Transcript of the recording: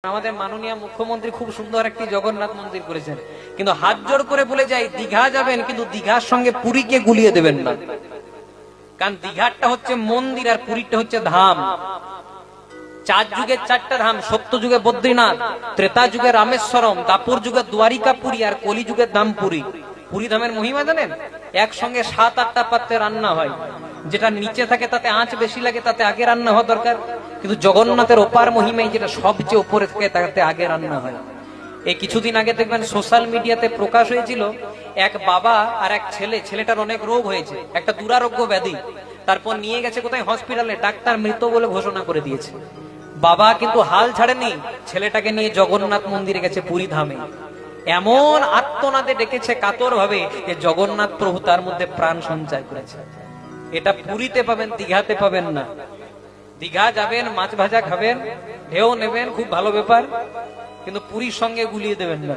আমাদের মাননীয় মুখ্যমন্ত্রী খুব সুন্দর একটি জগন্নাথ মন্দির করেছেন, কিন্তু হাত জোড় করে বলে যাই দীঘা যাবেন কিন্তু দীঘার সঙ্গে পুরীকে গুলিয়ে দেবেন না। কারণ দীঘাটা হচ্ছে মন্দির আর পুরীটা হচ্ছে ধাম। চার যুগের চারটা ধাম, সত্য যুগে বদ্রীনাথ, ত্রেতা যুগে রামেশ্বরম, দাপর যুগে দ্বারিকাপুরী আর কলি যুগের ধাম পুরী। পুরী ধামের মহিমা জানেন? একসঙ্গে 7-8টা পাত্রে রান্না হয়, যেটা নিচে থাকে তাতে আঁচ বেশি লাগে, তাতে আগে রান্না হওয়া দরকার। কিন্তু জগন্নাথের অপার মহিমায় যেটা সবচেয়ে উপরে থাকে তাতে আগে রান্না হয়। এই কিছুদিন আগে দেখবেন সোশ্যাল মিডিয়াতে প্রকাশ হয়েছিল, এক বাবা আর এক ছেলে, ছেলেটার অনেক রোগ হয়েছে, একটা দুরারোগ্য ব্যাধি। তারপর নিয়ে গেছে কোথায় হসপিটালে, ডাক্তার মৃত বলে ঘোষণা করে দিয়েছে। বাবা কিন্তু হাল ছাড়েনি, ছেলেটাকে নিয়ে জগন্নাথ মন্দিরে গেছে পুরী ধামে। এমন আত্মনাদে ডেকেছে কাতর ভাবে যে জগন্নাথ প্রভু তার মধ্যে প্রাণ সঞ্চয় করেছে। এটা পুরীতে পাবেন, দীঘাতে পাবেন না। দীঘা যাবেন, মাছ ভাজা খাবেন, ঢেউ নেবেন, খুব ভালো ব্যাপার, কিন্তু পুরীর সঙ্গে গুলিয়ে দেবেন না।